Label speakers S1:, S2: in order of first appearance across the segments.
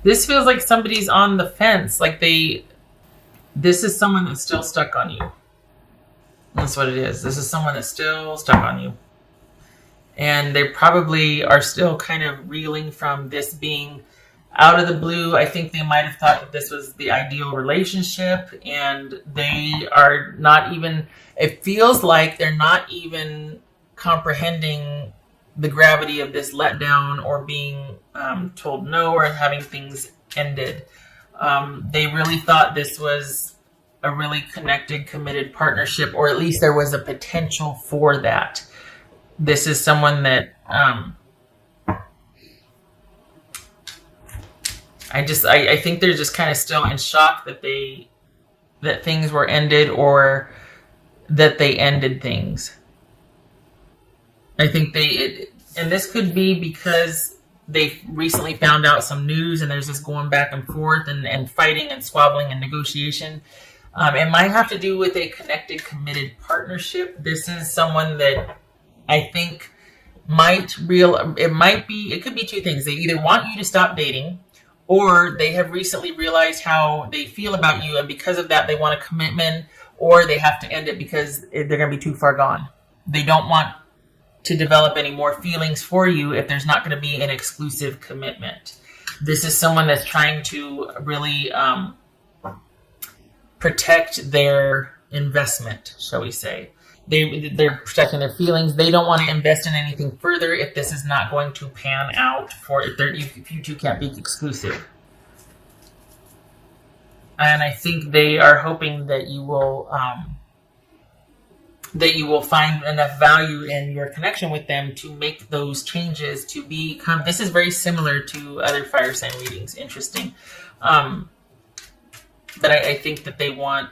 S1: This feels like somebody's on the fence. This is someone that's still stuck on you. That's what it is. This is someone that's still stuck on you. And they probably are still kind of reeling from this being out of the blue. I think they might have thought that this was the ideal relationship, and they are not even, it feels like they're not even comprehending the gravity of this letdown or being told no or having things ended. They really thought this was a really connected, committed partnership, or at least there was a potential for that. This is someone that I think they're just kind of still in shock that things were ended or that they ended things. I think and this could be because they recently found out some news and there's this going back and forth and fighting and squabbling and negotiation. It might have to do with a connected, committed partnership. This is someone that I think it could be two things. They either want you to stop dating, or they have recently realized how they feel about you, and because of that, they want a commitment, or they have to end it because they're going to be too far gone. They don't want to develop any more feelings for you if there's not going to be an exclusive commitment. This is someone that's trying to really protect their investment, shall we say. They're protecting their feelings. They don't want to invest in anything further if this is not going to pan out if you two can't be exclusive. And I think they are hoping that you will find enough value in your connection with them to make those changes to become. This is very similar to other fire sign readings. Interesting. But I think that they want.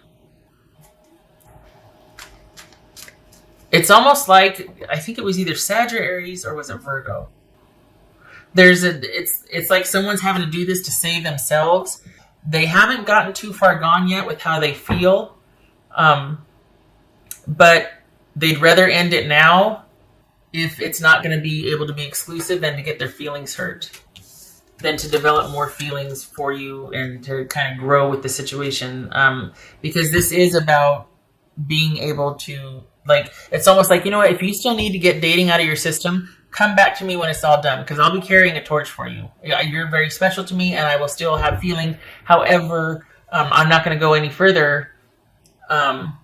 S1: It's almost like, I think it was either Sag or Aries, or was it Virgo? It's like someone's having to do this to save themselves. They haven't gotten too far gone yet with how they feel, but they'd rather end it now if it's not going to be able to be exclusive than to get their feelings hurt, than to develop more feelings for you and to kind of grow with the situation. Because this is about being able to, it's almost like, if you still need to get dating out of your system, come back to me when it's all done, because I'll be carrying a torch for you. You're very special to me, and I will still have feeling. However, I'm not going to go any further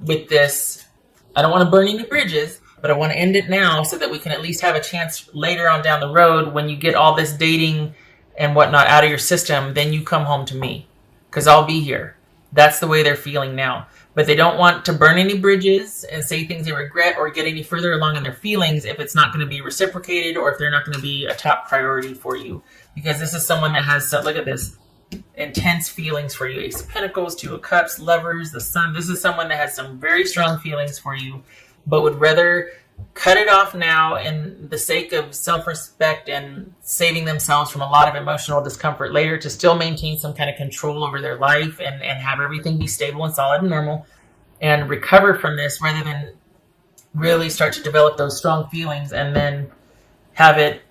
S1: with this. I don't want to burn any bridges, but I want to end it now so that we can at least have a chance later on down the road when you get all this dating and whatnot out of your system, then you come home to me, because I'll be here. That's the way they're feeling now. But they don't want to burn any bridges and say things they regret or get any further along in their feelings if it's not going to be reciprocated or if they're not going to be a top priority for you. Because this is someone that has, look at this, intense feelings for you. Ace of Pentacles, Two of Cups, Lovers, the Sun. This is someone that has some very strong feelings for you, but would rather cut it off now in the sake of self-respect and saving themselves from a lot of emotional discomfort later to still maintain some kind of control over their life and have everything be stable and solid and normal and recover from this, rather than really start to develop those strong feelings and then have it,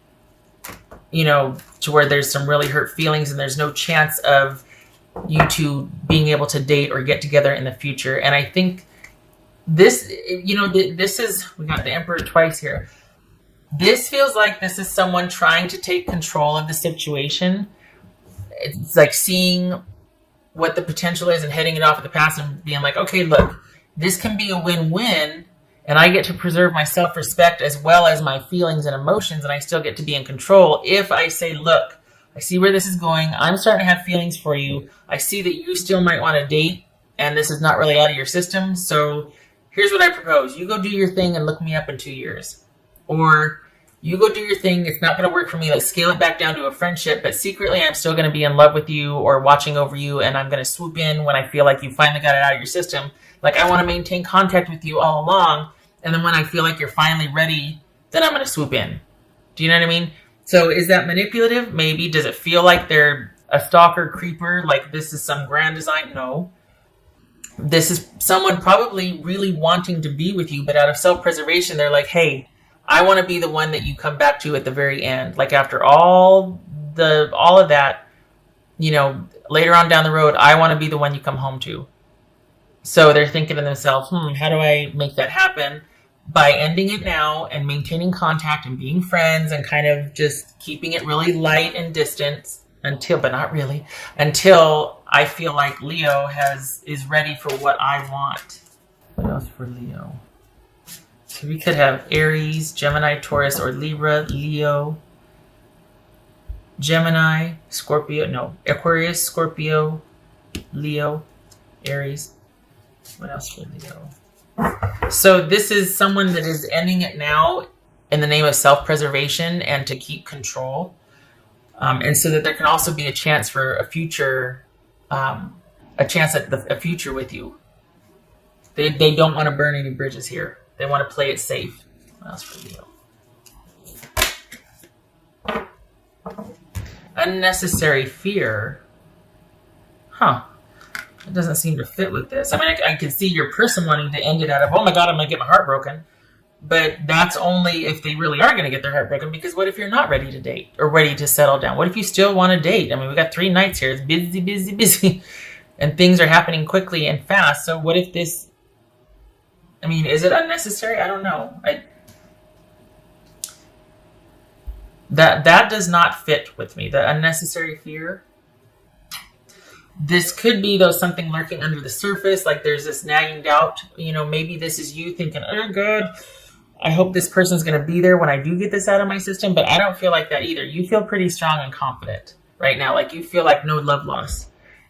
S1: to where there's some really hurt feelings and there's no chance of you two being able to date or get together in the future. And I think this, this is, we got the Emperor twice here. This feels like this is someone trying to take control of the situation. It's like seeing what the potential is and heading it off at the pass and being like, okay, look, this can be a win-win, and I get to preserve my self-respect as well as my feelings and emotions, and I still get to be in control if I say, look, I see where this is going. I'm starting to have feelings for you. I see that you still might want to date, and this is not really out of your system, so here's what I propose. You go do your thing and look me up in 2 years. Or you go do your thing. It's not going to work for me. Let's scale it back down to a friendship. But secretly, I'm still going to be in love with you or watching over you. And I'm going to swoop in when I feel like you finally got it out of your system. Like, I want to maintain contact with you all along. And then when I feel like you're finally ready, then I'm going to swoop in. Do you know what I mean? So is that manipulative? Maybe. Does it feel like they're a stalker, creeper? Like this is some grand design? No. This is someone probably really wanting to be with you, but out of self-preservation, they're like, hey, I want to be the one that you come back to at the very end. Like after all of that, later on down the road, I want to be the one you come home to. So they're thinking to themselves, how do I make that happen? By ending it now and maintaining contact and being friends and kind of just keeping it really light and distant but not really, until I feel like Leo is ready for what I want. What else for Leo? So we could have Aries, Gemini, Taurus, or Libra, Leo, Gemini, Scorpio, no, Aquarius, Scorpio, Leo, Aries. What else for Leo? So this is someone that is ending it now in the name of self-preservation and to keep control. And so that there can also be a chance for a future, a chance at a future with you. They don't want to burn any bridges here. They want to play it safe. What else for Leo? Unnecessary fear. It doesn't seem to fit with this. I mean, I can see your person wanting to end it out of, oh my God, I'm going to get my heart broken. But that's only if they really are going to get their heart broken, because what if you're not ready to date or ready to settle down? What if you still want to date? I mean, we got 3 nights here. It's busy, busy, busy. And things are happening quickly and fast. So what if this, is it unnecessary? I don't know. That does not fit with me. The unnecessary fear. This could be, though, something lurking under the surface. Like there's this nagging doubt. Maybe this is you thinking, oh God, I hope this person's going to be there when I do get this out of my system. But I don't feel like that either. You feel pretty strong and confident right now. Like you feel like no love loss.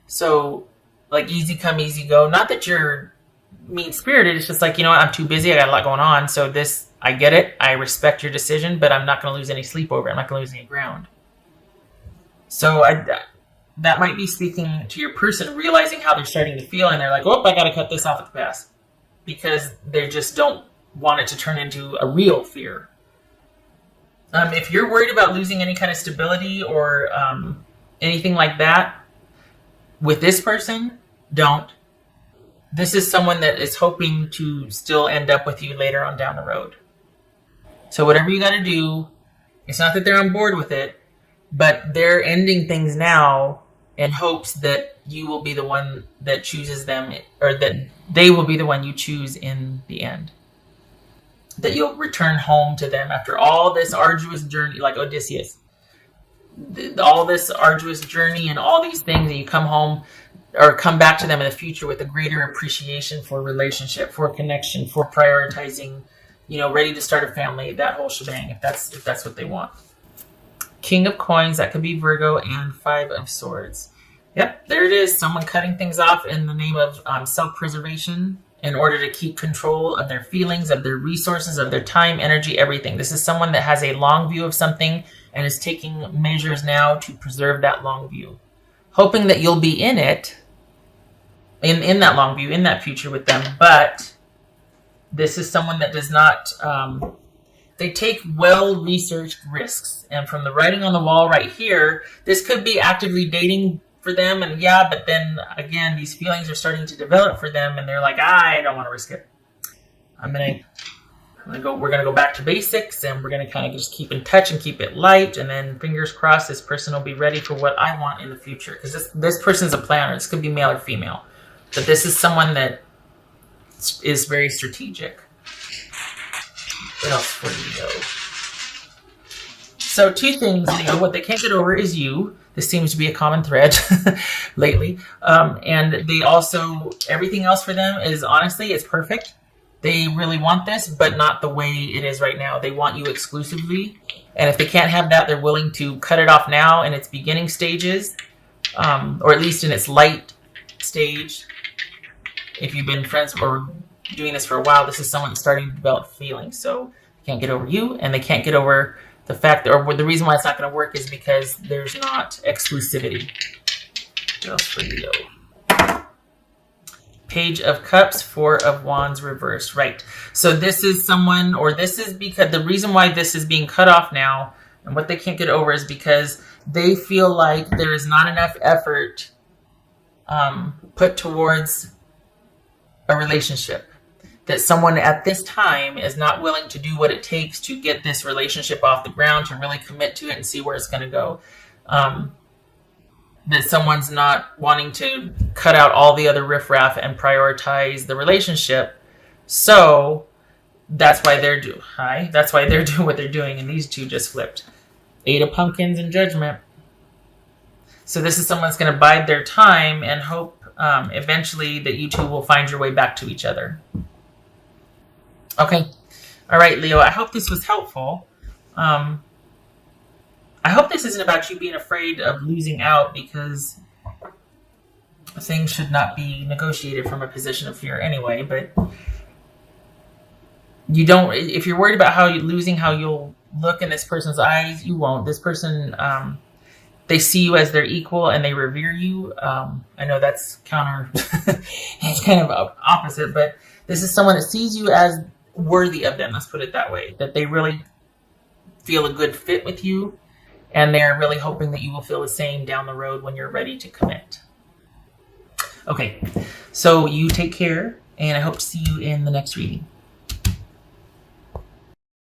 S1: So like easy come, easy go. Not that you're mean-spirited. It's just like, I'm too busy. I got a lot going on. So I get it. I respect your decision, but I'm not going to lose any sleep over it. I'm not going to lose any ground. So that might be speaking to your person, realizing how they're starting to feel, and they're like, oh, I got to cut this off at the pass. Because they just don't want it to turn into a real fear. If you're worried about losing any kind of stability or anything like that with this person, don't. This is someone that is hoping to still end up with you later on down the road. So whatever you got to do, it's not that they're on board with it, but they're ending things now in hopes that you will be the one that chooses them, or that they will be the one you choose in the end. That you'll return home to them after all this arduous journey, like Odysseus. All this arduous journey and all these things, that you come home or come back to them in the future with a greater appreciation for relationship, for connection, for prioritizing, ready to start a family, that whole shebang, if that's what they want. King of Coins, that could be Virgo, and 5 of Swords. Yep, there it is. Someone cutting things off in the name of self-preservation in order to keep control of their feelings, of their resources, of their time, energy, everything. This is someone that has a long view of something and is taking measures now to preserve that long view. Hoping that you'll be in it, in that long view, in that future with them. But this is someone that does not... they take well-researched risks. And from the writing on the wall right here, this could be actively dating for them. And yeah, but then again, these feelings are starting to develop for them. And they're like, I don't want to risk it. we're going to go back to basics, and we're going to kind of just keep in touch and keep it light. And then fingers crossed, this person will be ready for what I want in the future. Because this person's a planner. This could be male or female. But this is someone that is very strategic. What else for Leo? So 2 things, Leo. What they can't get over is you. This seems to be a common thread lately. And they also, everything else for them is, honestly, it's perfect. They really want this, but not the way it is right now. They want you exclusively. And if they can't have that, they're willing to cut it off now in its beginning stages, or at least in its light stage. If you've been friends or doing this for a while, this is someone starting to develop feelings. So they can't get over you, and they can't get over the fact that, or the reason why it's not going to work is because there's not exclusivity. What else for Leo? Page of Cups, 4 of Wands reversed. Right. So this is someone, or this is because the reason why this is being cut off now and what they can't get over is because they feel like there is not enough effort put towards a relationship. That someone at this time is not willing to do what it takes to get this relationship off the ground, to really commit to it and see where it's going to go. that someone's not wanting to cut out all the other riffraff and prioritize the relationship. So that's why they're doing what they're doing, and these two just flipped. 8 of Pumpkins and Judgment. So this is someone that's going to bide their time and hope eventually that you two will find your way back to each other. Okay. All right, Leo, I hope this was helpful. I hope this isn't about you being afraid of losing out, because things should not be negotiated from a position of fear anyway. But you don't, if you're worried about losing how you'll look in this person's eyes, you won't. This person, they see you as their equal and they revere you. I know that's it's kind of opposite, but this is someone that sees you as worthy of them. Let's put it that way. That they really feel a good fit with you, and they're really hoping that you will feel the same down the road when you're ready to commit. Okay, so you take care, and I hope to see you in the next reading.